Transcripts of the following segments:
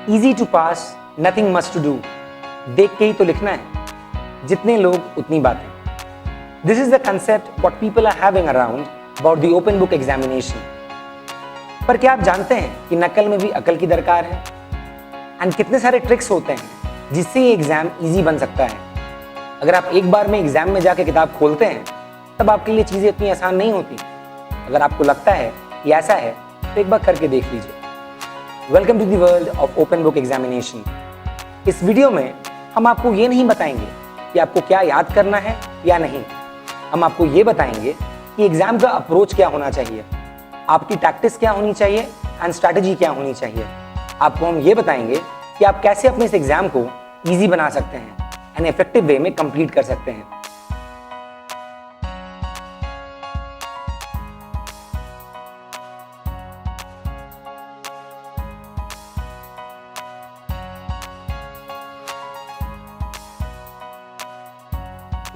Easy to pass, nothing much to do. देख के ही तो लिखना है, जितने लोग उतनी बातें। This is the concept what people are having around about the open book examination. पर क्या आप जानते हैं कि नकल में भी अकल की दरकार है? एंड कितने सारे ट्रिक्स होते हैं जिससे ये एग्जाम इजी बन सकता है। अगर आप एक बार में एग्जाम में जाके किताब खोलते हैं तब आपके लिए चीजें इतनी आसान नहीं होती। अगर आपको लगता है कि ऐसा है तो एक बार करके देख लीजिए। Welcome to the world of open book examination. इस वीडियो में हम आपको ये नहीं बताएंगे कि आपको क्या याद करना है या नहीं, हम आपको ये बताएंगे कि एग्जाम का अप्रोच क्या होना चाहिए, आपकी टैक्टिस क्या होनी चाहिए एंड स्ट्रैटेजी क्या होनी चाहिए। आपको हम ये बताएंगे कि आप कैसे अपने इस एग्जाम को ईजी बना सकते हैं एंड इफेक्टिव वे में कंप्लीट कर सकते हैं।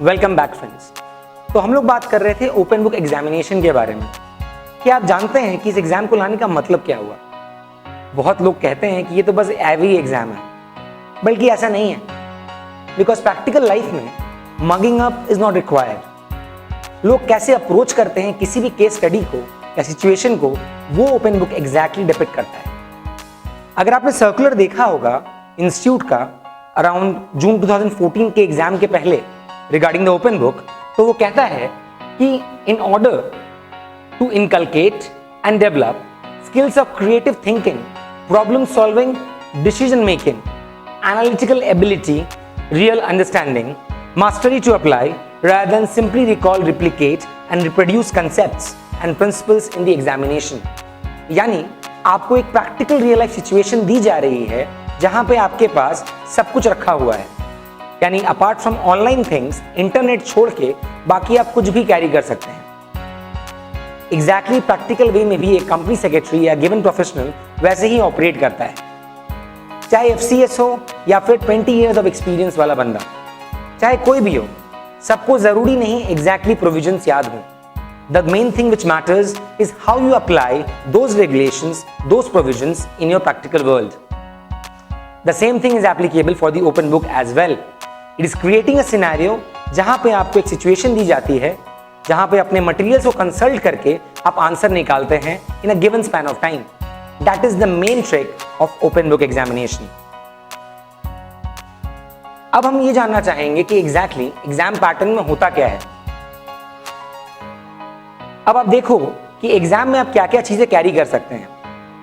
Welcome back friends. तो हम लोग बात कर रहे थे ओपन बुक एग्जामिनेशन के बारे में। क्या आप जानते हैं कि इस एग्जाम को लाने का मतलब क्या हुआ? बहुत लोग कहते हैं कि ये तो बस एवरी एग्जाम है, बल्कि ऐसा नहीं है। बिकॉज प्रैक्टिकल लाइफ में mugging up is not required. लोग कैसे अप्रोच करते हैं किसी भी केस स्टडी को या सिचुएशन को, वो ओपन बुक एग्जैक्टली डिपिक्ट करता है। अगर आपने सर्कुलर देखा होगा इंस्टीट्यूट का अराउंड जून 2014 के एग्जाम के पहले रिगार्डिंग द ओपन बुक, तो वो कहता है कि in order to inculcate and develop skills of creative thinking, problem solving, decision making, analytical ability, real understanding, mastery to apply rather than simply recall, replicate and reproduce concepts and principles in the examination। यानी आपको एक practical real life situation दी जा रही है जहां पे आपके पास सब कुछ रखा हुआ है। यानी apart from online things, internet छोड़ के बाकी आप कुछ भी कैरी कर सकते हैं। एग्जैक्टली प्रैक्टिकल वे में भी एक कंपनी सेक्रेटरी या गिवन प्रोफेशनल वैसे ही ऑपरेट करता है, चाहे FCS हो या फिर 20 इयर्स ऑफ एक्सपीरियंस वाला बंदा, चाहे कोई भी हो। सबको जरूरी नहीं एग्जैक्टली प्रोविजंस याद हो। The main thing which matters is how you apply those regulations, those provisions in your practical world. The same thing is applicable for the open book as well. It is creating a scenario जहां पे आपको एक situation दी जाती है, जहां पे अपने materials को कंसल्ट करके आप आंसर निकालते हैं in a given span of time. That is the main trick of open book examination. अब हम ये जानना चाहेंगे कि एग्जैक्टली एग्जाम पैटर्न में होता क्या है। अब आप देखो कि एग्जाम में आप क्या क्या चीजें कैरी कर सकते हैं।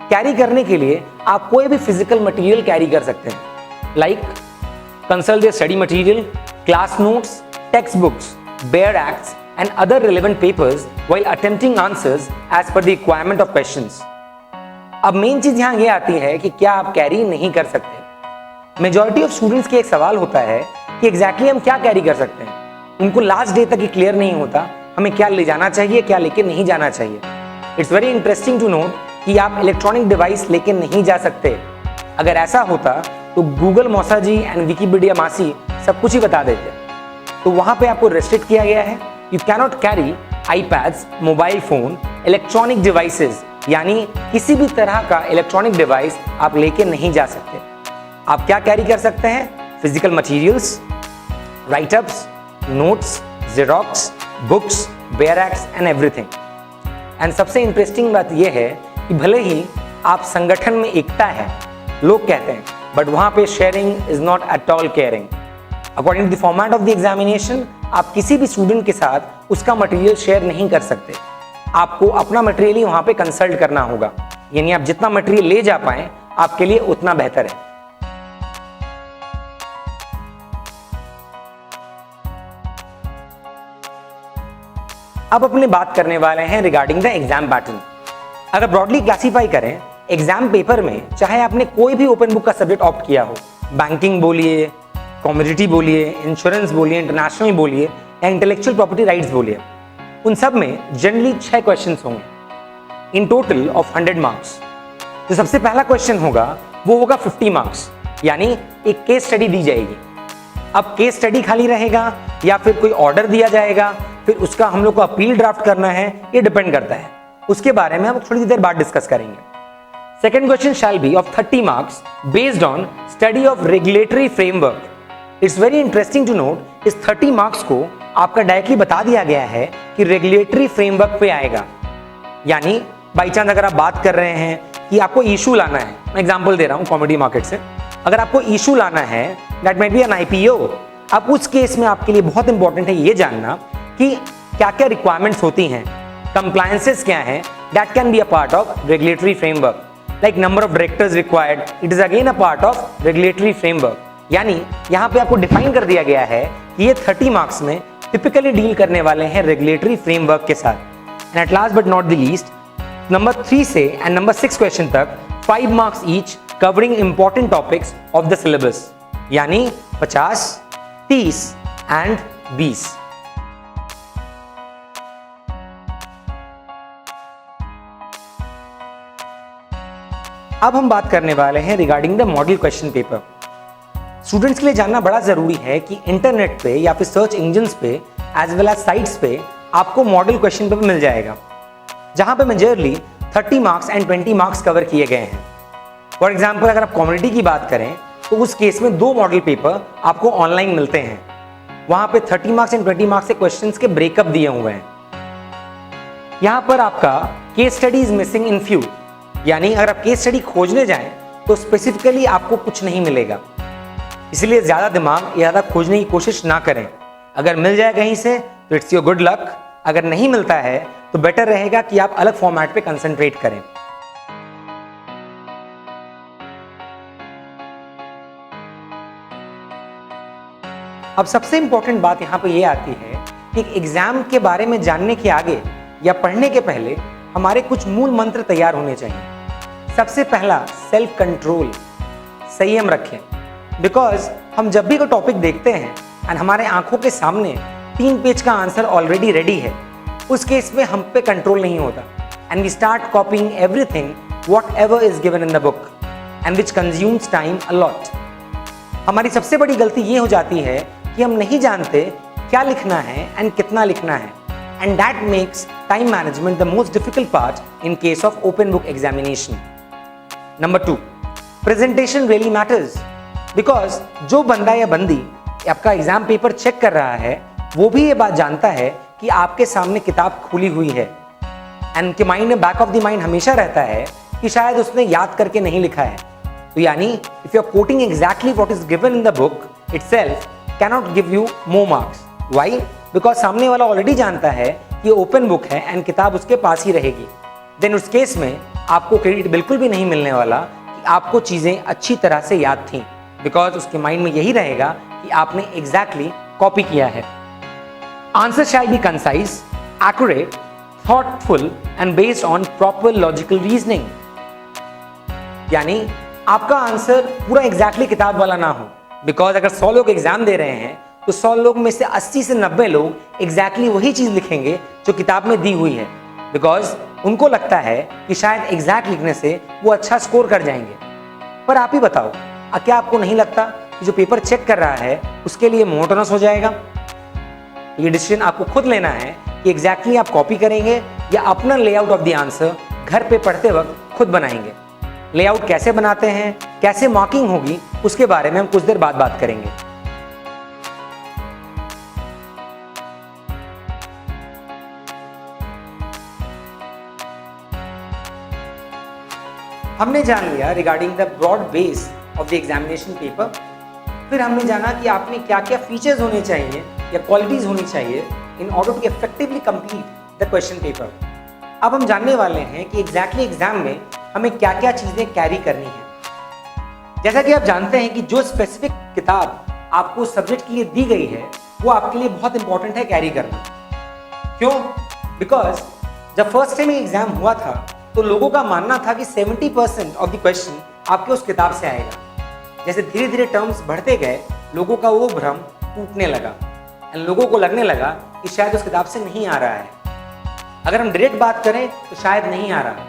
कैरी करने के लिए आप कोई भी फिजिकल मटेरियल कैरी कर सकते हैं, like consult your study material, class notes, text books, bear acts and other relevant papers while attempting answers as per the requirement of questions। अब मेन चीज यहां ये आती है कि क्या आप कैरी नहीं कर सकते। मेजॉरिटी ऑफ स्टूडेंट्स के एक सवाल होता है कि एग्जैक्टली हम क्या कैरी कर सकते हैं। उनको लास्ट डे तक ये क्लियर नहीं होता हमें क्या ले जाना चाहिए, क्या लेके नहीं जाना चाहिए। It's very interesting to note कि आप इलेक्ट्रॉनिक डिवाइस लेके नहीं जा सकते। अगर ऐसा होता तो गूगल मौसा जी एंड विकिपीडिया मासी सब कुछ ही बता देते। तो वहां पे आपको रेस्ट्रिक्ट किया गया है। You cannot carry iPads, mobile phone, electronic devices, यानी किसी भी तरह का इलेक्ट्रॉनिक डिवाइस आप लेके नहीं जा सकते। आप क्या कैरी कर सकते हैं? Physical materials, write-ups, notes, xerox, books, bear acts and everything. And सबसे इंटरेस्टिंग बात यह है कि भले ही आप संगठन में एकता है लोग कहते हैं, बट वहां पे sharing is not at all caring. According to the format of the examination, आप किसी भी स्टूडेंट के साथ उसका मटेरियल शेयर नहीं कर सकते। आपको अपना मटेरियल ही वहां पे कंसल्ट करना होगा। यानी आप जितना मटेरियल ले जा पाए आपके लिए उतना बेहतर है। अब अपने बात करने वाले हैं रिगार्डिंग द एग्जाम पैटर्न। अगर ब्रॉडली क्लासीफाई करें एग्जाम पेपर में, चाहे आपने कोई भी ओपन बुक का सब्जेक्ट ऑप्ट किया हो, बैंकिंग बोलिए, कॉमोडिटी बोलिए, इंश्योरेंस बोलिए, इंटरनेशनल बोलिए या इंटेलेक्चुअल प्रॉपर्टी राइट्स बोलिए, उन सब में जनरली 6 क्वेश्चंस होंगे इन टोटल ऑफ 100 मार्क्स। तो सबसे पहला क्वेश्चन होगा वो होगा 50 मार्क्स, यानी एक केस स्टडी दी जाएगी। अब केस स्टडी खाली रहेगा या फिर कोई ऑर्डर दिया जाएगा, फिर उसका हम लोग को अपील ड्राफ्ट करना है, ये डिपेंड करता है। उसके बारे में हम थोड़ी देर बाद डिस्कस करेंगे। Second question shall be of 30 marks based on study of regulatory framework. It's very interesting to note इस 30 marks को आपका डायरेक्टली बता दिया गया है कि रेगुलेटरी फ्रेमवर्क पे आएगा। यानी बाई चांस अगर आप बात कर रहे हैं कि आपको इशू लाना है, मैं एग्जांपल दे रहा हूं कॉमोडिटी मार्केट से, अगर आपको इशू लाना है that might be N IPO, अब उस केस में आपके लिए बहुत इंपॉर्टेंट है ये जानना कि क्या क्या रिक्वायरमेंट्स होती हैं, कंप्लायंसेस क्या हैं, that can be a part of regulatory framework. Like number of directors required, it is again a part of regulatory framework. यानी यहाँ पे आपको डिफाइन कर दिया गया है कि ये 30 मार्क्स में टिपिकली डील करने वाले हैं रेगुलेटरी फ्रेमवर्क के साथ। And at last but not the least, number 3 से एंड नंबर 6 क्वेश्चन तक 5 marks each covering important topics of the syllabus, यानी 50, 30 एंड 20। अब हम बात करने वाले हैं regarding the model question paper. Students के लिए जानना बड़ा जरूरी है कि इंटरनेट पे या फिर सर्च इंजन्स पे एज वेल एज साइट्स पे आपको मॉडल क्वेश्चन पेपर मिल जाएगा, जहां पे majorly 30 marks and 20 marks cover किए गए हैं। फॉर एग्जाम्पल अगर आप कॉमोडिटी की बात करें तो उस केस में 2 मॉडल पेपर आपको ऑनलाइन मिलते हैं, वहां पे 30 मार्क्स एंड 20 मार्क्स के क्वेश्चंस के ब्रेकअप दिए हुए हैं। यहां पर आपका case study is missing in few, यानी अगर आप केस स्टडी खोजने जाएं तो स्पेसिफिकली आपको कुछ नहीं मिलेगा, इसलिए ज्यादा दिमाग ज्यादा खोजने की कोशिश ना करें। अगर मिल जाए कहीं से तो इट्स योर गुड लक, अगर नहीं मिलता है तो बेटर रहेगा कि आप अलग फॉर्मेट पे कंसंट्रेट करें। अब सबसे इंपॉर्टेंट बात यहां पे ये आती है कि एग्जाम के बारे में जानने के आगे या पढ़ने के पहले हमारे कुछ मूल मंत्र तैयार होने चाहिए। सबसे पहला सेल्फ कंट्रोल, संयम रखें, बिकॉज हम जब भी कोई टॉपिक देखते हैं एंड हमारे आंखों के सामने 3 पेज का आंसर ऑलरेडी रेडी है, उस केस में हम पे कंट्रोल नहीं होता and we start copying everything whatever is given in the book and which consumes time a lot. हमारी सबसे बड़ी गलती ये हो जाती है कि हम नहीं जानते क्या लिखना है एंड कितना लिखना है, and that makes time management the most difficult part in case of open book examination. Number 2, presentation really matters, because जो बंदा या बंदी आपका एग्जाम पेपर चेक कर रहा है वो भी ये बात जानता है कि आपके सामने किताब खुली हुई है, एंड उनके माइंड में बैक ऑफ द माइंड हमेशा रहता है कि शायद उसने याद करके नहीं लिखा है। तो यानी if you are quoting exactly what is given in the book itself cannot give you more marks. Why? Because सामने वाला ऑलरेडी जानता है कि ओपन बुक है एंड किताब उसके पास ही रहेगी। देन उस केस में आपको क्रेडिट बिल्कुल भी नहीं मिलने वाला कि आपको चीजें अच्छी तरह से याद थी, बिकॉज उसके माइंड में यही रहेगा कि आपने एग्जैक्टली कॉपी किया है। Answer shall be concise, accurate, thoughtful and based on proper logical reasoning. यानी आपका आंसर पूरा एग्जैक्टली किताब वाला ना हो, बिकॉज अगर 100 लोग एग्जाम दे रहे हैं तो 100 लोग में से 80 से 90 लोग एग्जैक्टली वही चीज लिखेंगे जो किताब में दी हुई है, बिकॉज उनको लगता है कि शायद एग्जैक्ट लिखने से वो अच्छा स्कोर कर जाएंगे। पर आप ही बताओ, क्या आपको नहीं लगता कि जो पेपर चेक कर रहा है उसके लिए मोनोटोनस हो जाएगा? ये डिसीजन आपको खुद लेना है कि एग्जैक्टली आप कॉपी करेंगे या अपना लेआउट ऑफ द आंसर घर पे पढ़ते वक्त खुद बनाएंगे। लेआउट कैसे बनाते हैं, कैसे मार्किंग होगी, उसके बारे में हम कुछ देर बाद बात करेंगे। हमने जान लिया regarding the broad base of the examination paper, फिर हमने जाना कि आपने क्या क्या फीचर्स होने चाहिए या क्वालिटीज होनी चाहिए in order to effectively complete the question paper. अब हम जानने वाले हैं कि एग्जैक्टली एग्जाम में हमें क्या क्या चीजें कैरी करनी है। जैसा कि आप जानते हैं कि जो स्पेसिफिक किताब आपको सब्जेक्ट के लिए दी गई है वो आपके लिए बहुत इंपॉर्टेंट है कैरी करना। क्यों? बिकॉज जब फर्स्ट टाइम एग्जाम हुआ था तो लोगों का मानना था कि 70% ऑफ द क्वेश्चन आपके उस किताब से आएगा। जैसे धीरे धीरे टर्म्स बढ़ते गए, लोगों का वो भ्रम टूटने लगा एंड लोगों को लगने लगा कि शायद उस किताब से नहीं आ रहा है। अगर हम डायरेक्ट बात करें तो शायद नहीं आ रहा,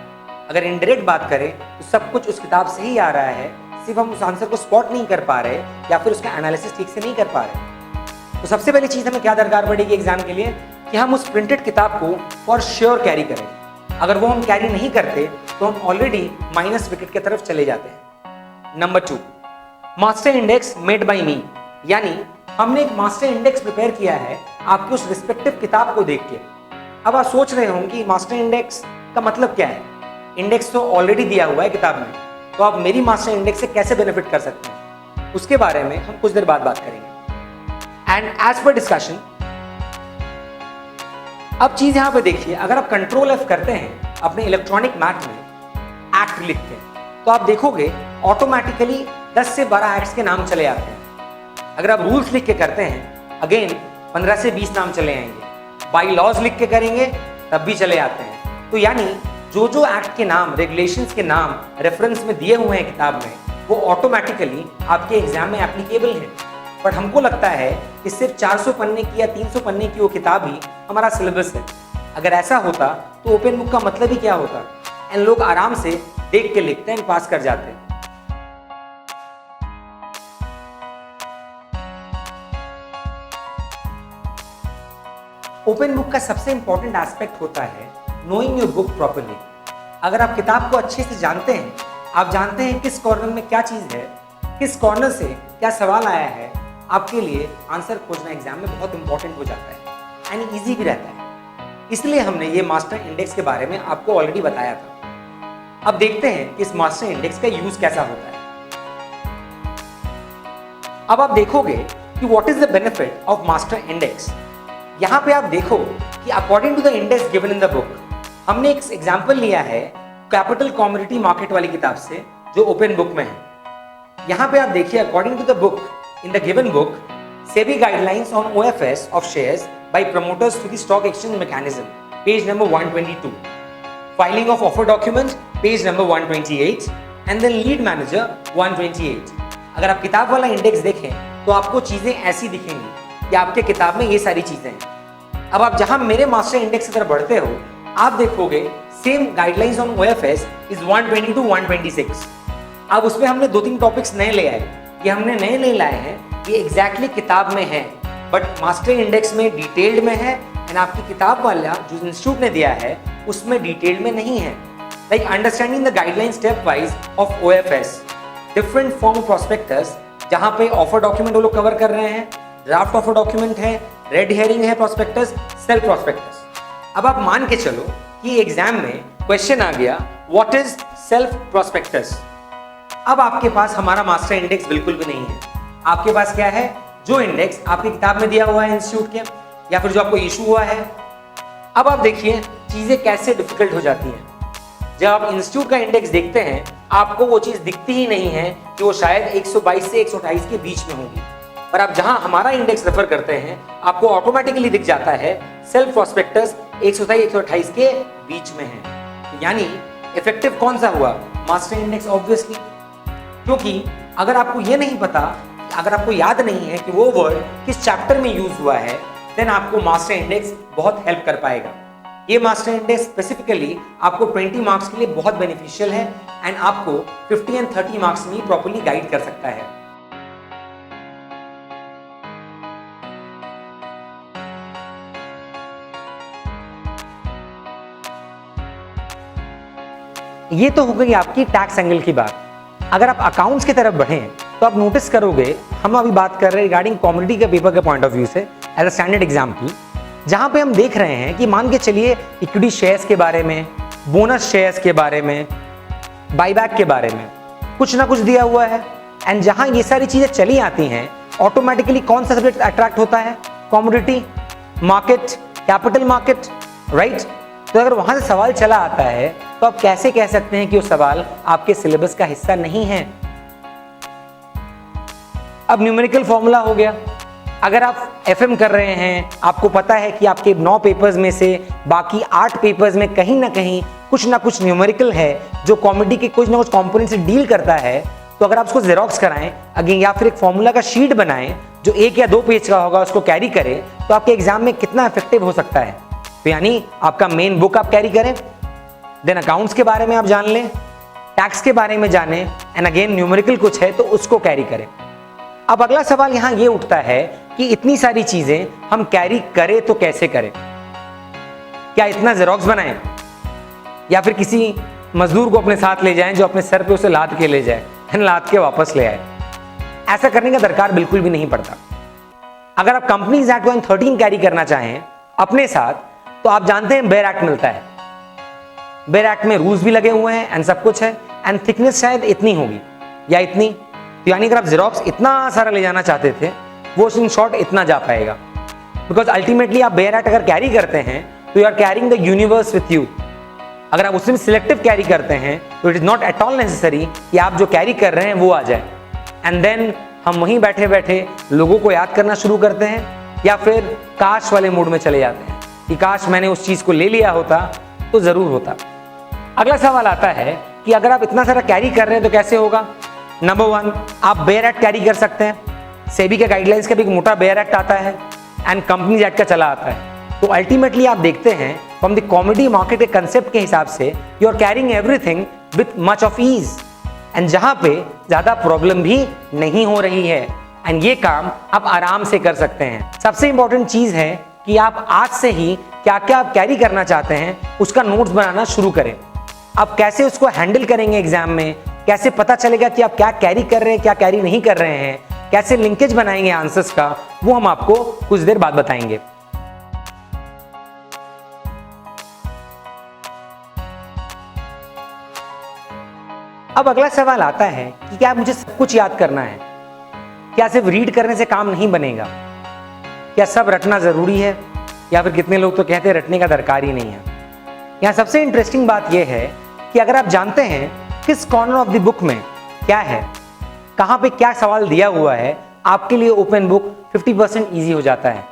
अगर इनडायरेक्ट बात करें तो सब कुछ उस किताब से ही आ रहा है, सिर्फ हम उस आंसर को स्पॉट नहीं कर पा रहे या फिर उसका एनालिसिस ठीक से नहीं कर पा रहे। तो सबसे पहली चीज़ हमें क्या दरकार पड़ेगी एग्जाम के लिए कि हम उस प्रिंटेड किताब को फॉर श्योर कैरी करें। अगर वो हम कैरी नहीं करते तो हम ऑलरेडी माइनस विकेट की तरफ चले जाते हैं। Number 2, master index made by me, यानी हमने एक मास्टर इंडेक्स प्रिपेयर किया है आपकी उस रिस्पेक्टिव किताब को देख के। अब आप सोच रहे होंगे कि मास्टर इंडेक्स का मतलब क्या है। इंडेक्स तो ऑलरेडी दिया हुआ है किताब में, तो आप मेरी मास्टर इंडेक्स से कैसे बेनिफिट कर सकते हैं, उसके बारे में हम कुछ देर बाद बात करेंगे। एंड एज पर डिस्कशन, अब चीज यहां पे देखिए, अगर आप कंट्रोल F करते हैं अपने इलेक्ट्रॉनिक मैथ में एक्ट लिख के, तो आप देखोगे ऑटोमेटिकली 10 से 12 एक्ट्स के नाम चले आते हैं। अगर आप रूल्स लिख के करते हैं, अगेन 15 से 20 नाम चले आएंगे। बाई लॉज लिख के करेंगे तब भी चले आते हैं। तो यानी जो जो एक्ट के नाम, रेगुलेशंस के नाम रेफरेंस में दिए हुए हैं किताब में, वो ऑटोमेटिकली आपके एग्जाम में एप्लीकेबल है। बट हमको लगता है कि सिर्फ 400 पन्ने की या 300 पन्ने की वो किताब ही हमारा सिलेबस है। अगर ऐसा होता तो ओपन बुक का मतलब ही क्या होता, एंड लोग आराम से देख के लिखते हैं, पास कर जाते हैं। ओपन बुक का सबसे इंपॉर्टेंट एस्पेक्ट होता है नोइंग योर बुक प्रॉपर्ली। अगर आप किताब को अच्छे से जानते हैं, आप जानते हैं किस कॉर्नर में क्या चीज है, किस कॉर्नर से क्या सवाल आया है, आपके लिए आंसर खोजना एग्जाम में बहुत इंपॉर्टेंट हो जाता है एंड ईजी भी रहता है। इसलिए हमने ये मास्टर इंडेक्स के बारे में आपको ऑलरेडी बताया था। अब देखते हैं कि इस मास्टर इंडेक्स का यूज कैसा होता है। अब आप देखोगे कि what is the benefit of master index. यहां पे आप देखो कि according to the index given in the book, हमने एक एग्जांपल लिया है कैपिटल कमोडिटी मार्केट वाली किताब से जो ओपन बुक में है। यहां पे आप देखिए, according to the book in the given book, SEBI guidelines on OFS of shares by promoters to the stock exchange mechanism, page number 122, filing of offer document, page number 128, and then lead manager 128। अगर आप किताब वाला index देखें तो आपको चीजें ऐसी दिखेंगी कि आपके किताब में ये सारी चीजें हैं। अब आप जहां मेरे मास्टर इंडेक्स की तरफ बढ़ते हो, आप देखोगे same guidelines on OFS is 120 to 126। अब उसमें हमने 2-3 टॉपिक्स नए ले आए। ये हमने नए नहीं लाए हैं, ये एग्जैक्टली किताब में है, बट मास्टर इंडेक्स में डिटेल्ड में है, एंड आपकी किताब वाला जो इंस्टीट्यूट ने दिया है उसमें डिटेल्ड में नहीं है। Like understanding the guideline step wise of OFS, different form prospectus, जहां पे ऑफर डॉक्यूमेंट वो लोग कवर कर रहे हैं, ड्राफ्ट ऑफर डॉक्यूमेंट है, रेड हेयरिंग है प्रोस्पेक्टस, सेल्फ प्रोस्पेक्टस। अब आप मान के चलो कि एग्जाम में क्वेश्चन आ गया व्हाट इज सेल्फ प्रोस्पेक्टस। अब आपके पास हमारा मास्टर इंडेक्स बिल्कुल भी नहीं है। आपके पास क्या है, जो इंडेक्स आपकी किताब में दिया हुआ है इंस्टीट्यूट के, या फिर जो आपको इशू हुआ है। अब आप देखिए चीजें कैसे डिफिकल्ट हो जाती हैं। जब आप इंस्टीट्यूट का इंडेक्स देखते हैं, आपको वो चीज दिखती ही नहीं है कि वो शायद 122 से 128 के बीच में होगी, पर आप जहां हमारा इंडेक्स रेफर करते हैं, आपको ऑटोमेटिकली दिख जाता है सेल्फ प्रोस्पेक्टस 127-128 के बीच में है। यानी इफेक्टिव कौन सा हुआ, मास्टर इंडेक्स ऑब्वियसली। क्योंकि अगर आपको ये नहीं पता, अगर आपको याद नहीं है कि वो वर्ड किस चैप्टर में यूज हुआ है, देन आपको मास्टर इंडेक्स बहुत हेल्प कर पाएगा। ये मास्टर इंडेक्स स्पेसिफिकली आपको 20 मार्क्स के लिए बहुत बेनिफिशियल है, एंड आपको 50 एंड 30 मार्क्स में प्रॉपर्ली गाइड कर सकता है। ये तो हो गई आपकी टैक्स एंगल की बात। अगर आप अकाउंट्स की तरफ बढ़ें तो आप नोटिस करोगे, हम अभी बात कर रहे हैं रिगार्डिंग कॉमोडिटी के पेपर के पॉइंट ऑफ व्यू से एज अ स्टैंडर्ड एग्जाम्पल, जहां पे हम देख रहे हैं कि मान के चलिए इक्विटी शेयर्स के बारे में, बोनस शेयर्स के बारे में, बाईबैक के बारे में कुछ ना कुछ दिया हुआ है, एंड जहां ये सारी चीजें चली आती हैं, ऑटोमेटिकली कौन सा सब्जेक्ट अट्रैक्ट होता है, commodity market, capital market, right. तो अगर वहां से सवाल चला आता है तो आप कैसे कह सकते हैं कि वो सवाल आपके सिलेबस का हिस्सा नहीं है। अब न्यूमेरिकल फॉर्मूला हो गया। अगर आप FM कर रहे हैं, आपको पता है कि आपके 9 पेपर्स में से बाकी 8 पेपर्स में कहीं ना कुछ न्यूमेरिकल है जो कॉमोडिटी के कुछ ना कुछ कंपोनेंट से डील करता है, तो अगर आप उसको जेरोक्स कराएं अगेन, या फिर एक फॉर्मूला का शीट बनाएं जो 1 या 2 पेज का होगा, उसको कैरी करें, तो आपके एग्जाम में कितना इफेक्टिव हो सकता है। तो यानी आपका मेन बुक आप कैरी करें, देन अकाउंट्स के बारे में आप जान लें, टैक्स के बारे में जानें, एंड अगेन न्यूमेरिकल कुछ है तो उसको कैरी करें। अब अगला सवाल यहां ये उठता है कि इतनी सारी चीजें हम कैरी करें तो कैसे करें, क्या इतना जेरोक्स बनाएं? या फिर किसी मजदूर को अपने साथ ले जाएं जो अपने सर पे उसे लाद के ले जाए, लाद के वापस ले आए। ऐसा करने का दरकार बिल्कुल भी नहीं पड़ता। अगर आप कंपनी Z 113 कैरी करना चाहें अपने साथ, तो आप जानते हैं बेयर एक्ट मिलता है। बेयर एक्ट में रूल्स भी लगे हुए हैं एंड सब कुछ है, एंड थिकनेस शायद इतनी होगी या इतनी, तो यानी अगर आप जेरोक्स इतना सारा ले जाना चाहते थे, वो इन शॉर्ट इतना जा पाएगा। बिकॉज अल्टीमेटली आप बेयर एक्ट अगर कैरी करते हैं तो you are carrying the universe with you. अगर आप उसमें सिलेक्टिव कैरी करते हैं तो it is not at all necessary कि आप जो कैरी कर रहे हैं वो आ जाए। एंड देन हम वहीं बैठे बैठे लोगों को याद करना शुरू करते हैं, या फिर काश वाले मूड में चले जाते हैं कि काश मैंने उस चीज को ले लिया होता तो जरूर होता। अगला सवाल आता है कि अगर आप इतना सारा कैरी कर रहे हैं तो कैसे होगा। नंबर 1, आप बेयर एक्ट कैरी कर सकते हैं। सेबी के गाइडलाइंस का भी एक मोटा बेयर एक्ट आता है एंड कंपनीज एक्ट का चला आता है। तो अल्टीमेटली आप देखते हैं फ्रॉम द कॉमेडी मार्केट के कंसेप्ट के हिसाब से you are carrying everything with much of ease, and जहां पे ज्यादा प्रॉब्लम भी नहीं हो रही है, एंड ये काम आप आराम से कर सकते हैं। सबसे इंपॉर्टेंट चीज है कि आप आज से ही क्या क्या आप कैरी करना चाहते हैं उसका नोट्स बनाना शुरू करें। आप कैसे उसको हैंडल करेंगे एग्जाम में, कैसे पता चलेगा कि आप क्या कैरी कर रहे हैं, क्या कैरी नहीं कर रहे हैं, कैसे लिंकेज बनाएंगे आंसर्स का, वो हम आपको कुछ देर बाद बताएंगे। अब अगला सवाल आता है कि क्या मुझे सब कुछ याद करना है? क्या सिर्फ रीड करने से काम नहीं बनेगा? क्या सब रटना जरूरी है? या फिर कितने लोग तो कहते हैं रटने का दरकार ही नहीं है। यहाँ सबसे इंटरेस्टिंग बात यह है कि अगर आप जानते हैं किस कॉर्नर ऑफ द बुक में क्या है, कहां पे क्या सवाल दिया हुआ है, आपके लिए ओपन बुक 50% ईजी हो जाता है।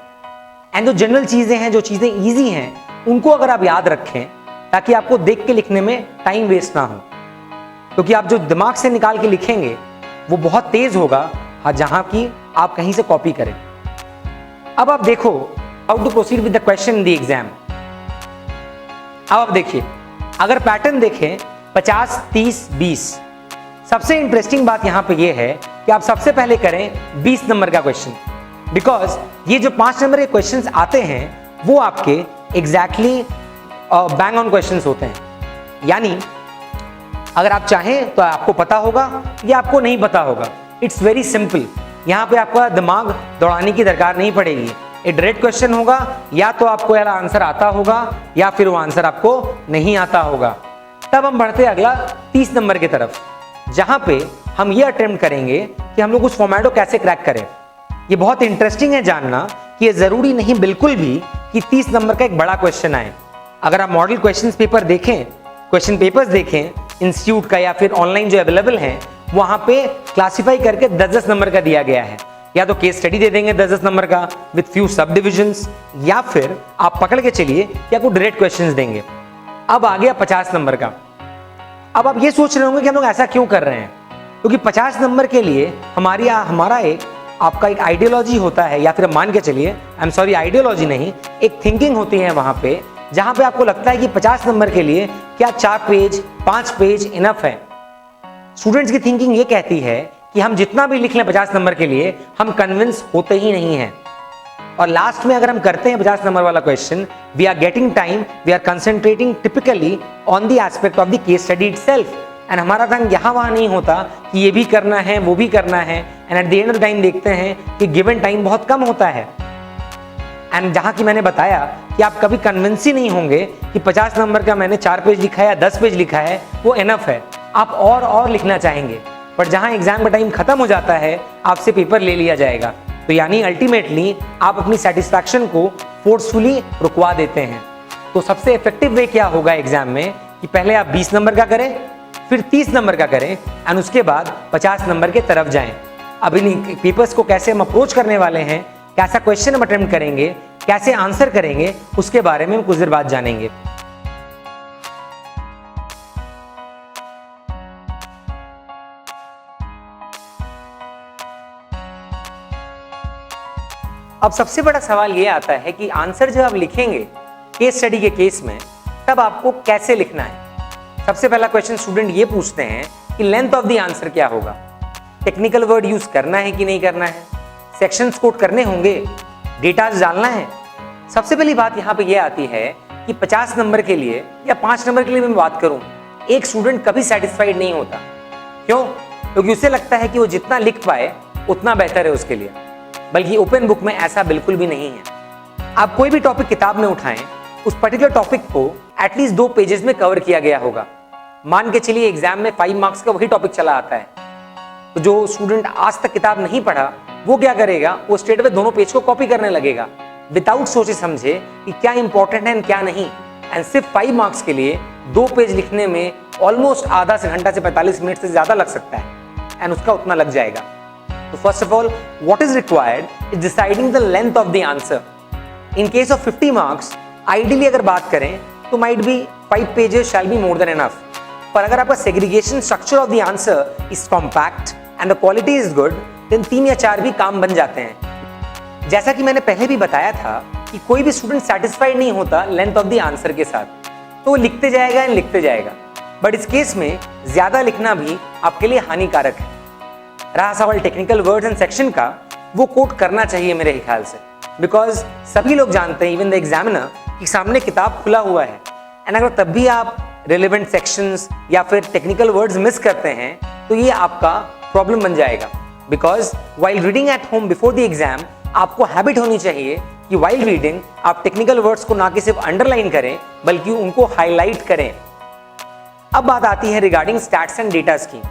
एंड जो जनरल चीजें हैं, जो चीजें ईजी हैं, उनको अगर आप याद रखें ताकि आपको देख के लिखने में टाइम वेस्ट ना हो, क्योंकि आप जो दिमाग से निकाल के लिखेंगे वो बहुत तेज होगा जहां की आप कहीं से कॉपी करें। अब आप देखो how to proceed with the question in the exam. अब आप देखिए, अगर पैटर्न देखें 50, 30, 20, सबसे इंटरेस्टिंग बात यहां पे ये है कि आप सबसे पहले करें 20 नंबर का क्वेश्चन, बिकॉज ये जो 5 नंबर के क्वेश्चंस आते हैं वो आपके एग्जैक्टली बैंग ऑन क्वेश्चंस होते हैं। यानी अगर आप चाहें तो आपको पता होगा या आपको नहीं पता होगा। It's very simple. यहाँ पे आपका दिमाग दौड़ाने की दरकार नहीं पड़ेगी। एक डायरेक्ट क्वेश्चन होगा, या तो आपको यार आंसर आता होगा या फिर वो आंसर आपको नहीं आता होगा। तब हम बढ़ते अगला 30 नंबर की तरफ, जहां पे हम ये अटेम्प्ट करेंगे कि हम लोग उस फॉर्मेट को कैसे क्रैक करें। ये बहुत इंटरेस्टिंग है जानना कि ये जरूरी नहीं बिल्कुल भी कि 30 नंबर का एक बड़ा क्वेश्चन आए। अगर आप मॉडल क्वेश्चन पेपर देखें, क्वेश्चन पेपर्स देखें इंस्टीट्यूट का या फिर ऑनलाइन जो अवेलेबल हैं, वहां पे क्लासिफाई करके 10-10 नंबर का दिया गया है। या तो केस स्टडी दे देंगे 10-10 नंबर का विद फ्यू सब डिविजन्स, या फिर आप पकड़ के चलिए कि आपको डायरेक्ट क्वेश्चंस देंगे। अब आ गया 50 नंबर का। अब आप ये सोच रहे होंगे कि हम लोग ऐसा क्यों कर रहे हैं, क्योंकि 50 नंबर के लिए हमारा एक आपका एक आइडियोलॉजी होता है, या फिर मान के चलिए, आई एम सॉरी, आइडियोलॉजी नहीं, एक थिंकिंग होती है वहां पे, जहां पे आपको लगता है कि 50 नंबर के लिए क्या 4 पेज 5 पेज इनफ है। स्टूडेंट्स की थिंकिंग ये कहती है कि हम जितना भी लिख लें 50 नंबर के लिए, हम कन्विंस होते ही नहीं हैं, और लास्ट में अगर हम करते हैं 50 नंबर वाला question, we are getting time, we are concentrating typically on the aspect of the case study itself, and हमारा ध्यान यहाँ वहाँ नहीं होता कि ये भी करना है वो भी करना है, and at the end of the time देखते हैं कि गिवन टाइम बहुत कम होता है। एंड जहाँ की मैंने बताया कि आप कभी कन्विंस ही नहीं होंगे कि 50 नंबर का मैंने 4 पेज लिखा है या 10 पेज लिखा है वो इनफ है, आप और लिखना चाहेंगे, पर जहाँ एग्जाम का टाइम खत्म हो जाता है आपसे पेपर ले लिया जाएगा। तो यानी अल्टीमेटली आप अपनी सेटिस्फैक्शन को फोर्सफुली रुकवा देते हैं। तो सबसे इफेक्टिव वे क्या होगा एग्जाम में कि पहले आप 20 नंबर का करें, फिर 30 नंबर का करें, एंड उसके बाद 50 नंबर के तरफ जाएं। अब इन पेपर्स को कैसे हम अप्रोच करने वाले हैं, कैसा क्वेश्चन हम अटेम्प्ट करेंगे, कैसे आंसर करेंगे, उसके बारे में हम कुछ देर बाद जानेंगे। अब सबसे बड़ा सवाल यह आता है कि आंसर जब आप लिखेंगे केस स्टडी के केस में, तब आपको कैसे लिखना है। सबसे पहला क्वेश्चन स्टूडेंट ये पूछते हैं कि लेंथ ऑफ द आंसर क्या होगा, टेक्निकल वर्ड यूज करना है कि नहीं करना है, सेक्शंस कोट करने होंगे, डेटा डालना है। सबसे पहली बात यहाँ पे ये आती है कि 50 नंबर के लिए या 5 नंबर के लिए मैं बात करूं, एक स्टूडेंट कभी सेटिस्फाइड नहीं होता। क्यों? क्योंकि उसे लगता है कि वो जितना लिख पाए उतना बेहतर है उसके लिए, बल्कि ओपन बुक में ऐसा बिल्कुल भी नहीं है। आप कोई भी टॉपिक किताब में उठाएं, उस पर्टिकुलर टॉपिक को एटलीस्ट 2 पेजेस में कवर किया गया होगा। मान के चलिए एग्जाम में 5 मार्क्स का वही टॉपिक चला आता है, तो जो स्टूडेंट आज तक किताब नहीं पढ़ा वो क्या करेगा, वो स्ट्रेट अवे दोनों पेज को कॉपी करने लगेगा विदाउट सोचे समझे कि क्या इंपॉर्टेंट है एंड क्या नहीं। एंड सिर्फ 5 मार्क्स के लिए 2 पेज लिखने में ऑलमोस्ट आधा से घंटा से 45 मिनट से ज्यादा लग सकता है एंड उसका उतना लग जाएगा। तो first of all what is required is deciding the length of the answer. In case of 50 marks ideally अगर बात करें तो might be 5 pages shall be more than enough. पर अगर आपका segregation structure of the answer is compact and the quality is good, then 3 या 4 भी काम बन जाते हैं। जैसा कि मैंने पहले भी बताया था कि कोई भी स्टूडेंट सेटिस्फाइड नहीं होता लेंथ ऑफ द आंसर के साथ, तो वो लिखते जाएगा एंड लिखते जाएगा। बट इस केस में ज्यादा लिखना भी आपके लिए हानिकारक है। रहा सवाल टेक्निकल वर्ड्स एंड सेक्शन का, वो कोट करना चाहिए मेरे ख्याल से, बिकॉज सभी लोग जानते हैं इवन द एग्जामिनर कि सामने किताब खुला हुआ है एंड अगर तब भी आप रिलेवेंट सेक्शंस या फिर टेक्निकल वर्ड्स मिस करते हैं तो ये आपका प्रॉब्लम बन जाएगा। Because while reading at home before the exam आपको हैबिट होनी चाहिए कि वाइल रीडिंग आप टेक्निकल वर्ड्स को ना कि सिर्फ अंडरलाइन करें बल्कि उनको हाईलाइट करें। अब बात आती है रिगार्डिंग स्टैट्स एंड डेटास की।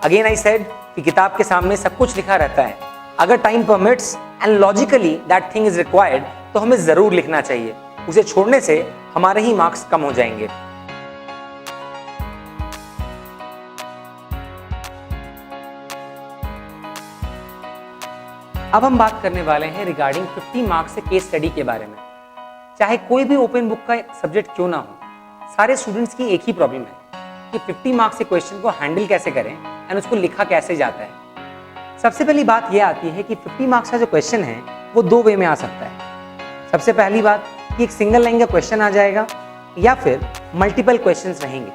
अगेन आई सेड कि किताब के सामने सब कुछ लिखा रहता है, अगर time permits and logically that thing is required तो हमें जरूर लिखना चाहिए, उसे छोड़ने से हमारे ही मार्क्स कम हो जाएंगे। अब हम बात करने वाले हैं रिगार्डिंग 50 मार्क्स से केस स्टडी के बारे में। चाहे कोई भी ओपन बुक का सब्जेक्ट क्यों ना हो, सारे स्टूडेंट्स की एक ही प्रॉब्लम है कि 50 मार्क्स के क्वेश्चन को हैंडल कैसे करें एंड उसको लिखा कैसे जाता है। सबसे पहली बात यह आती है कि 50 मार्क्स का जो क्वेश्चन है वो 2 वे में आ सकता है। सबसे पहली बात कि एक सिंगल लाइन का क्वेश्चन आ जाएगा या फिर मल्टीपल क्वेश्चंस रहेंगे।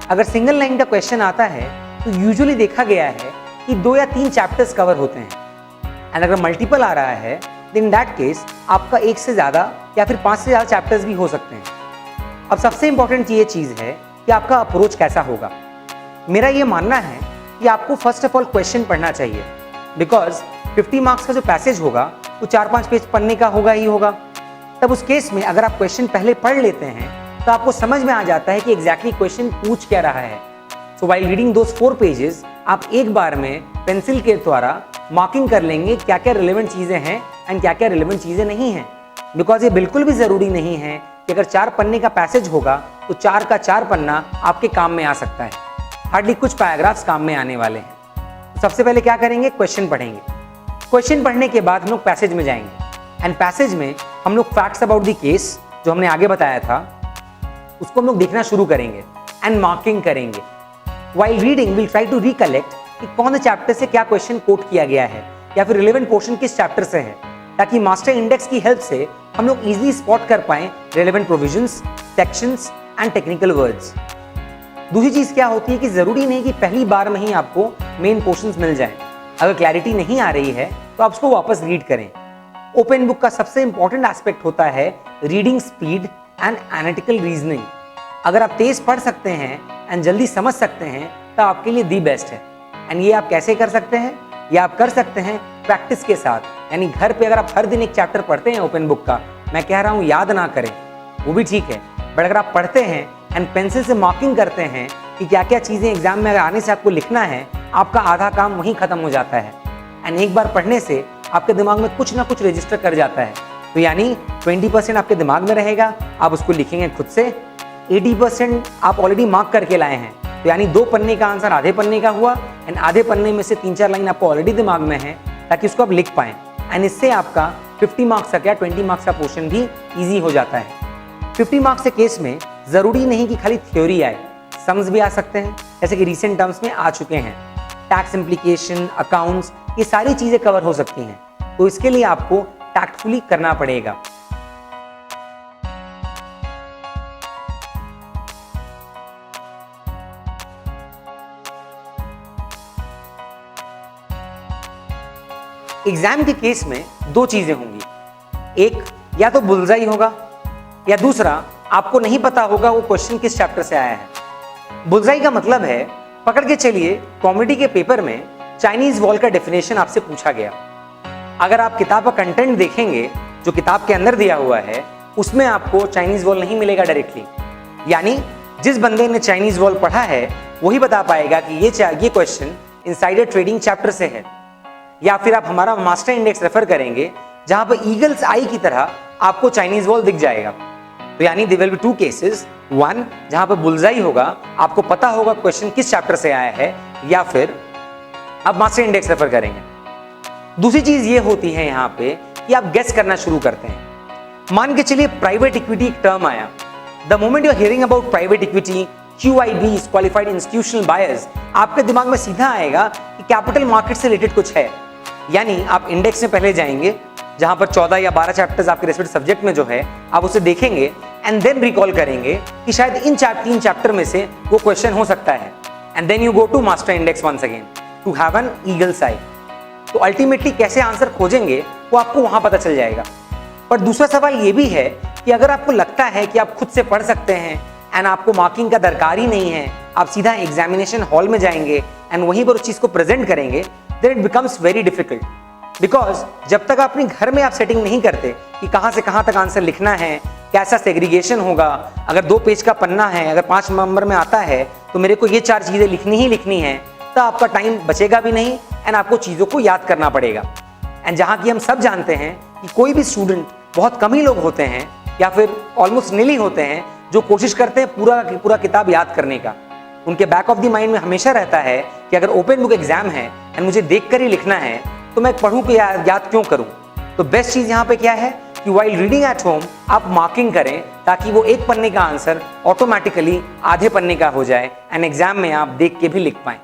अगर सिंगल लाइन का क्वेश्चन आता है तो यूजुअली देखा गया है कि 2 या 3 चैप्टर्स कवर होते हैं एंड अगर मल्टीपल आ रहा है इन दैट केस आपका 1 से ज़्यादा या फिर 5 से ज़्यादा चैप्टर्स भी हो सकते हैं। अब सबसे इंपॉर्टेंट ये चीज़ है कि आपका अप्रोच कैसा होगा। मेरा ये मानना है कि आपको फर्स्ट ऑफ ऑल क्वेश्चन पढ़ना चाहिए, बिकॉज 50 मार्क्स का जो पैसेज होगा वो 4-5 पेज पढ़ने का होगा ही होगा। तब उस केस में अगर आप क्वेश्चन पहले पढ़ लेते हैं तो आपको समझ में आ जाता है कि एग्जैक्टली क्वेश्चन पूछ क्या रहा है। So while reading those 4 pages आप एक बार में पेंसिल के द्वारा मार्किंग कर लेंगे क्या क्या रिलेवेंट चीज़ें हैं एंड क्या क्या रिलेवेंट चीज़ें नहीं हैं। बिकॉज ये बिल्कुल भी ज़रूरी नहीं है कि अगर 4 पन्ने का पैसेज होगा तो 4 का 4 पन्ना आपके काम में आ सकता है। हार्डली कुछ पैराग्राफ्स काम में आने वाले हैं। तो सबसे पहले क्या करेंगे, क्वेश्चन पढ़ेंगे। क्वेश्चन पढ़ने के बाद हम लोग पैसेज में जाएंगे एंड पैसेज में हम लोग फैक्ट्स अबाउट द केस जो हमने आगे बताया था उसको हम लोग देखना शुरू करेंगे एंड मार्किंग करेंगे। While reading will try to recollect कि कौन से चैप्टर से क्या क्वेश्चन कोट किया गया है या फिर रिलेवेंट पोर्शन किस चैप्टर से है, ताकि मास्टर इंडेक्स की हेल्प से हम लोग इजीली स्पॉट कर पाएं relevant provisions, sections and technical words. दूसरी चीज क्या होती है कि जरूरी नहीं कि पहली बार में ही आपको मेन पोर्शंस मिल जाएं। अगर क्लैरिटी नहीं आ रही है तो आप उसको वापस रीड करें। ओपन बुक का सबसे इंपॉर्टेंट एस्पेक्ट होता है reading speed and analytical reasoning. अगर आप तेज पढ़ सकते हैं एंड जल्दी समझ सकते हैं तो आपके लिए दी बेस्ट है। एंड ये आप कैसे कर सकते हैं, ये आप कर सकते हैं प्रैक्टिस के साथ। यानी घर पे अगर आप हर दिन एक चैप्टर पढ़ते हैं ओपन बुक का, मैं कह रहा हूँ याद ना करें वो भी ठीक है, बट अगर आप पढ़ते हैं एंड पेंसिल से मार्किंग करते हैं कि क्या क्या चीज़ें एग्जाम में आने से आपको लिखना है, आपका आधा काम वहीं खत्म हो जाता है। एंड एक बार पढ़ने से आपके दिमाग में कुछ ना कुछ रजिस्टर कर जाता है। तो यानी 20% आपके दिमाग में रहेगा, आप उसको लिखेंगे खुद से। 80% आप ऑलरेडी मार्क करके लाए हैं, तो यानी 2 पन्ने का आंसर आधे पन्ने का हुआ एंड आधे पन्ने में से 3-4 लाइन आपको ऑलरेडी दिमाग में है ताकि उसको आप लिख पाएं। एंड इससे आपका 50 मार्क्स का क्या 20 मार्क्स का पोर्शन भी ईजी हो जाता है। 50 मार्क्स के केस में ज़रूरी नहीं कि खाली थ्योरी आए, सम्स भी आ सकते हैं, जैसे कि रिसेंट टर्म्स में आ चुके हैं। टैक्स इम्प्लीकेशन, अकाउंट्स, ये सारी चीज़ें कवर हो सकती हैं। तो इसके लिए आपको टैक्टफुली करना पड़ेगा। एग्जाम के केस में 2 चीजें होंगी, एक या तो बुलजाई होगा या दूसरा आपको नहीं पता होगा वो क्वेश्चन किस चैप्टर से आया है। बुलजाई का मतलब है, पकड़ के चलिए, कॉमेडी के पेपर में चाइनीज वॉल का डेफिनेशन आपसे पूछा गया। अगर आप किताब का कंटेंट देखेंगे जो किताब के अंदर दिया हुआ है, उसमें आपको चाइनीज वॉल नहीं मिलेगा डायरेक्टली। यानी जिस बंदे ने चाइनीज वॉल पढ़ा है वही बता पाएगा कि ये क्वेश्चन इनसाइडर ट्रेडिंग चैप्टर से है। या फिर आप हमारा मास्टर इंडेक्स रेफर करेंगे जहां पर ईगल्स आई की तरह आपको चाइनीज वॉल दिख जाएगा। तो यानी there will be two cases, one जहां पर बुलजाई होगा, आपको पता होगा क्वेश्चन किस चैप्टर से आया है, या फिर आप मास्टर इंडेक्स रेफर करेंगे। दूसरी चीज ये होती है यहाँ पे कि आप गेस करना शुरू करते हैं। मान के चलिए प्राइवेट इक्विटी एक टर्म आया। The moment you are hearing about private equity, QIBs, qualified institutional buyers, आपके दिमाग में सीधा आएगा कि कैपिटल मार्केट से रिलेटेड कुछ है। यानी आप इंडेक्स में पहले जाएंगे जहां पर 14 या 12 चैप्टर्स आपके रेस्पेक्टिव सब्जेक्ट में जो है आप उसे देखेंगे एंड देन रिकॉल करेंगे कि शायद इन 3 चैप्टर में से वो क्वेश्चन हो सकता है। And then you go to master index once again to have an eagle's eye. तो अल्टीमेटली कैसे आंसर खोजेंगे वो आपको वहां पता चल जाएगा। पर दूसरा सवाल ये भी है कि अगर आपको लगता है कि आप खुद से पढ़ सकते हैं एंड आपको मार्किंग का दरकार ही नहीं है, आप सीधा एग्जामिनेशन हॉल में जाएंगे एंड वहीं पर उस चीज को प्रेजेंट करेंगे, then it becomes very difficult. Because जब तक अपने घर में आप सेटिंग नहीं करते कि कहां से कहां तक आंसर लिखना है, कैसा सेग्रीगेशन होगा, अगर 2 पेज का पन्ना है, अगर 5 नंबर में आता है तो मेरे को ये 4 चीजें लिखनी ही लिखनी है, तो आपका टाइम बचेगा भी नहीं एंड आपको चीजों को याद करना पड़ेगा। एंड जहां की हम सब जानते हैं कि कोई भी स्टूडेंट, बहुत कम ही लोग होते हैं या फिर ऑलमोस्ट नील ही होते हैं जो कोशिश करते हैं पूरा किताब याद करने का। उनके बैक ऑफ द माइंड में हमेशा रहता है कि अगर ओपन बुक एग्जाम है एंड मुझे देख कर ही लिखना है तो मैं पढ़ूं कि याद क्यों करूं। तो बेस्ट चीज यहाँ पे क्या है कि वाइल रीडिंग एट होम आप मार्किंग करें ताकि वो एक पन्ने का आंसर ऑटोमेटिकली आधे पन्ने का हो जाए एंड एग्जाम में आप देख के भी लिख पाएं।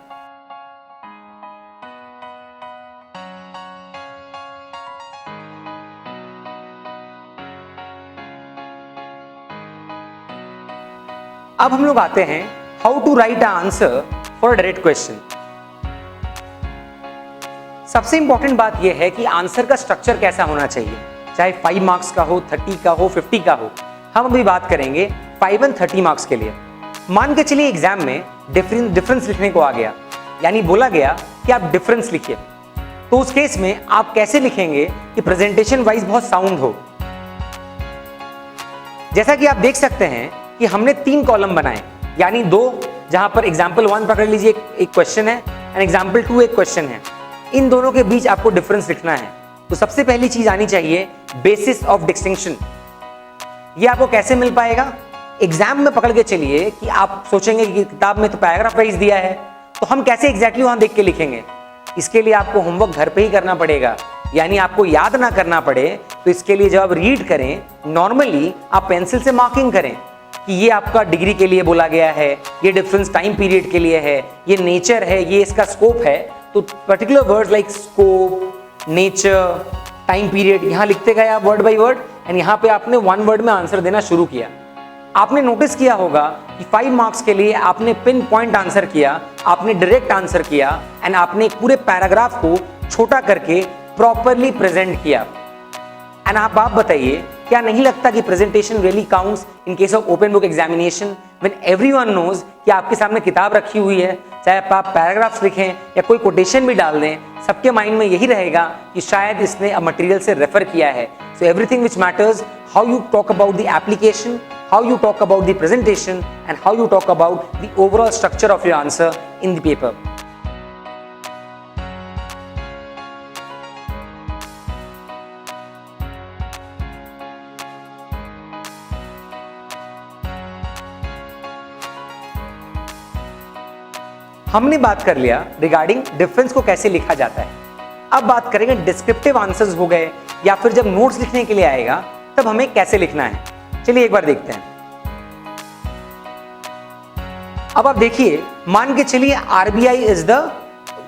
अब हम लोग आते हैं how to write a answer for direct question. सबसे इंपॉर्टेंट बात यह है कि आंसर का स्ट्रक्चर कैसा होना चाहिए, चाहे 5 मार्क्स का हो, 30 का हो, 50 का हो। हम अभी बात करेंगे 5 और 30 मार्क्स के लिए। मान के चलिए एग्जाम में डिफरेंस लिखने को आ गया, यानी बोला गया कि आप डिफरेंस लिखिए। तो उस केस में आप कैसे लिखेंगे कि प्रेजेंटेशन वाइज बहुत साउंड हो। जैसा कि आप देख सकते हैं कि हमने 3 कॉलम बनाए, यानी 2 जहां पर एग्जाम्पल 1 पकड़ लीजिए एक क्वेश्चन है एंड एग्जाम्पल 2 एक क्वेश्चन है। इन दोनों के बीच आपको डिफरेंस लिखना है। तो सबसे पहली चीज आनी चाहिए बेसिस ऑफ डिस्टिंक्शन। ये आपको कैसे मिल पाएगा? एग्जाम में पकड़ के चलिए कि आप सोचेंगे कि किताब में तो पैराग्राफ वाइज दिया है, तो हम कैसे एग्जैक्टली वहां देख के लिखेंगे। इसके लिए आपको होमवर्क घर पे ही करना पड़ेगा, यानी आपको याद ना करना पड़े। तो इसके लिए जब आप रीड करें, नॉर्मली आप पेंसिल से मार्किंग करें कि ये आपका डिग्री के लिए बोला गया है, ये डिफरेंस टाइम पीरियड के लिए है, ये नेचर है, ये इसका स्कोप है। तो particular words like scope, nature, time period यहां लिखते गए आप वर्ड बाय वर्ड एंड यहां पे आपने 1 वर्ड में आंसर देना शुरू किया। आपने नोटिस किया होगा कि 5 मार्क्स के लिए आपने पिन पॉइंट आंसर किया, आपने डायरेक्ट आंसर किया एंड आपने एक पूरे पैराग्राफ को छोटा करके प्रॉपरली प्रेजेंट किया। एंड आप बताइए, क्या नहीं लगता कि presentation really counts in case of open book examination when everyone knows कि आपके सामने किताब रखी हुई है, चाहे आप पैराग्राफ्स लिखें या कोई कोटेशन भी डाल दें, सबके माइंड में यही रहेगा कि शायद इसने मटेरियल से रेफर किया है। So everything which matters, how you talk about the application, how you talk about the presentation and how you talk about the overall structure of your answer in the paper. हमने बात कर लिया regarding difference को कैसे लिखा जाता है। अब बात करेंगे डिस्क्रिप्टिव आंसर्स हो गए या फिर जब नोट्स लिखने के लिए आएगा तब हमें कैसे लिखना है। चलिए एक बार देखते हैं। अब आप देखिए, मान के चलिए RBI इज द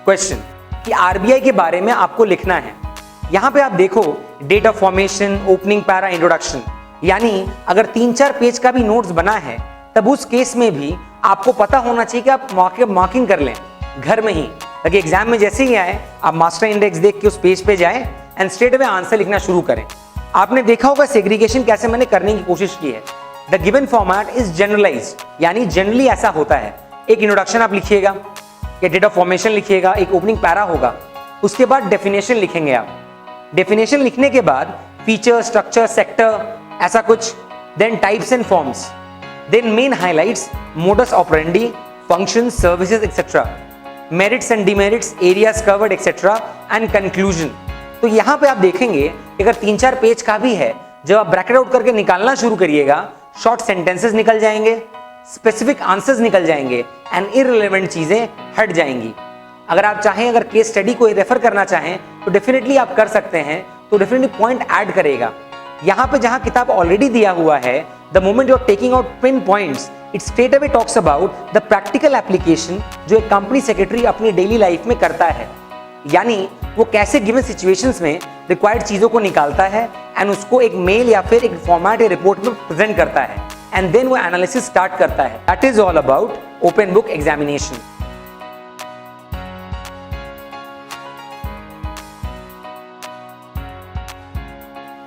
क्वेश्चन कि RBI के बारे में आपको लिखना है। यहां पे आप देखो date of formation, opening para, introduction, यानी अगर 3-4 पेज का भी नोट्स बना है तब उस केस में भी आपको पता होना चाहिए कि आप मार्किंग कर लें घर में ही, ताकि एग्जाम में जैसे ही आए आप मास्टर इंडेक्स देख के उस पेज पे जाए एंड स्ट्रेट अवे आंसर लिखना शुरू करें। आपने देखा होगा सेग्रीगेशन कैसे मैंने करने की कोशिश की है। The given format is generalized, यानी जनरली ऐसा होता है। एक इंट्रोडक्शन आप लिखिएगा, या डेट ऑफ फॉर्मेशन लिखिएगा, एक ओपनिंग पैरा होगा, उसके बाद डेफिनेशन लिखेंगे आप। डेफिनेशन लिखने के बाद फीचर, स्ट्रक्चर, सेक्टर, ऐसा कुछ, then types and forms, then main highlights, modus operandi, function, services etcetera, merits and demerits, areas covered etcetera and conclusion. तो यहां पे आप देखेंगे अगर 3-4 पेज का भी है, जब आप ब्रैकेट आउट करके निकालना शुरू करिएगा, शॉर्ट सेंटेंसेस निकल जाएंगे, स्पेसिफिक आंसर्स निकल जाएंगे एंड इररिलेवेंट चीजें हट जाएंगी। अगर आप चाहें, अगर केस स्टडी को रेफर करना चाहें तो डेफिनेटली आप कर सकते हैं, तो डेफिनेटली पॉइंट ऐड करेगा। यहां पे जहां किताब ऑलरेडी दिया हुआ है, the moment you are taking out pin points, it straight away talks about the practical application जो एक कंपनी सेक्रेटरी अपनी डेली लाइफ में करता है, यानी वो कैसे गिवन सिचुएशंस में रिक्वायर्ड चीजों को निकालता है एंड उसको एक मेल या फिर एक फॉर्मेट या रिपोर्ट में प्रेजेंट करता है एंड देन वो एनालिसिस स्टार्ट करता है। That is all about open book examination.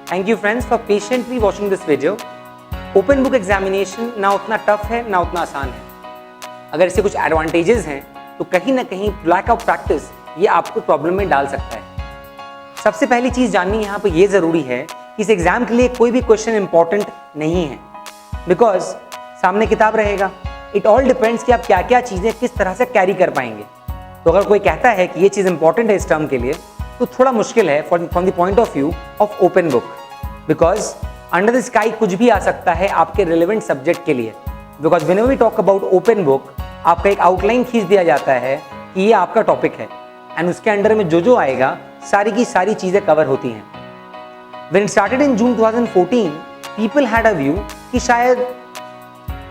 Thank you friends for patiently watching this video. Open book examination ना उतना टफ है ना उतना आसान है। अगर इससे कुछ एडवांटेजेस हैं तो कहीं ना कहीं लैक ऑफ प्रैक्टिस ये आपको प्रॉब्लम में डाल सकता है। सबसे पहली चीज जाननी यहाँ पे ये जरूरी है कि इस एग्जाम के लिए कोई भी क्वेश्चन इंपॉर्टेंट नहीं है, बिकॉज सामने किताब रहेगा। इट ऑल डिपेंड्स कि आप क्या क्या चीजें किस तरह से कैरी कर पाएंगे। तो अगर कोई कहता है कि ये चीज इंपॉर्टेंट है इस टर्म के लिए, तो थोड़ा मुश्किल है from the point of view of open book, because under the sky कुछ भी आ सकता है आपके रिलेवेंट सब्जेक्ट के लिए। Because whenever we talk about open book, आपका एक आउटलाइन खींच दिया जाता है कि ये आपका टॉपिक है एंड उसके अंडर में जो जो आएगा सारी की सारी चीजें कवर होती हैं। When it started in June 2014, people had a view कि शायद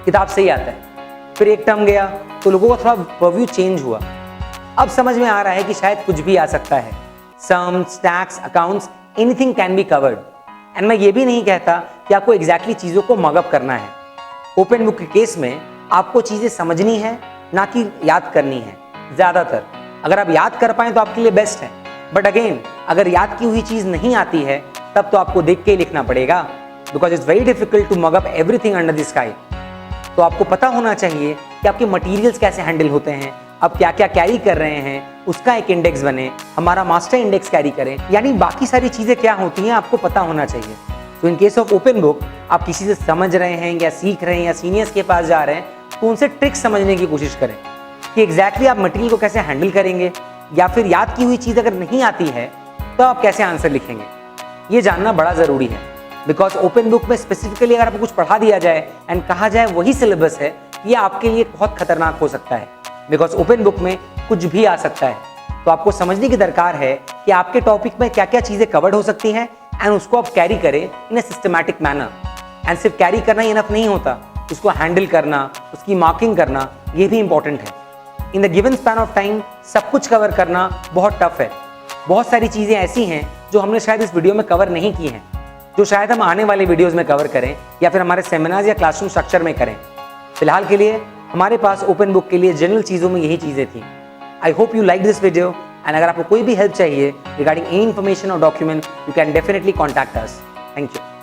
किताब से ही आता है। फिर एक टर्म गया तो लोगों का थोड़ा व्यू चेंज हुआ। अब समझ में आ रहा है कि शायद कुछ भी आ सकता है। Sums, tax, accounts, anything can be covered. And मैं ये भी नहीं कहता कि आपको एग्जैक्टली चीज़ों को मगअप करना है। ओपन बुक के केस में आपको चीज़ें समझनी है, ना कि याद करनी है। ज़्यादातर अगर आप याद कर पाएँ तो आपके लिए बेस्ट है, बट अगेन अगर याद की हुई चीज़ नहीं आती है तब तो आपको देख के ही लिखना पड़ेगा, because it's very difficult to mug up everything under the sky. तो आपको पता होना चाहिए कि आपके मटेरियल्स कैसे हैंडल होते हैं, आप क्या क्या कैरी कर रहे हैं, उसका एक इंडेक्स बने, हमारा मास्टर इंडेक्स कैरी करें, यानी बाकी सारी चीज़ें क्या होती हैं आपको पता होना चाहिए। तो इन केस ऑफ ओपन बुक आप किसी से समझ रहे हैं या सीख रहे हैं या सीनियर्स के पास जा रहे हैं, तो उनसे ट्रिक्स समझने की कोशिश करें कि एग्जैक्टली आप मटेरियल को कैसे हैंडल करेंगे, या फिर याद की हुई चीज़ अगर नहीं आती है तो आप कैसे आंसर लिखेंगे। ये जानना बड़ा ज़रूरी है, बिकॉज ओपन बुक में स्पेसिफिकली अगर आपको कुछ पढ़ा दिया जाए एंड कहा जाए वही सिलेबस है, ये आपके लिए बहुत खतरनाक हो सकता है, बिकॉज ओपन बुक में कुछ भी आ सकता है। तो आपको समझने की दरकार है कि आपके टॉपिक में क्या क्या चीज़ें कवर्ड हो सकती हैं एंड उसको आप कैरी करें इन ए सिस्टमैटिक मैनर। एंड सिर्फ कैरी करना ही इनफ नहीं होता, उसको हैंडल करना, उसकी मार्किंग करना, ये भी इंपॉर्टेंट है। इन the given span of time सब कुछ कवर करना बहुत टफ है। बहुत सारी चीज़ें ऐसी हैं जो हमने शायद इस वीडियो में कवर नहीं की हैं, जो शायद हम आने वाले वीडियोस में कवर करें या फिर हमारे सेमिनार्स या क्लासरूम स्ट्रक्चर में करें। फिलहाल के लिए हमारे पास ओपन बुक के लिए जनरल चीज़ों में यही चीज़ें थी। I hope you like this video, and अगर आपको कोई भी हेल्प चाहिए रिगार्डिंग एनी इन्फॉर्मेशन और document, you can definitely contact us. Thank you.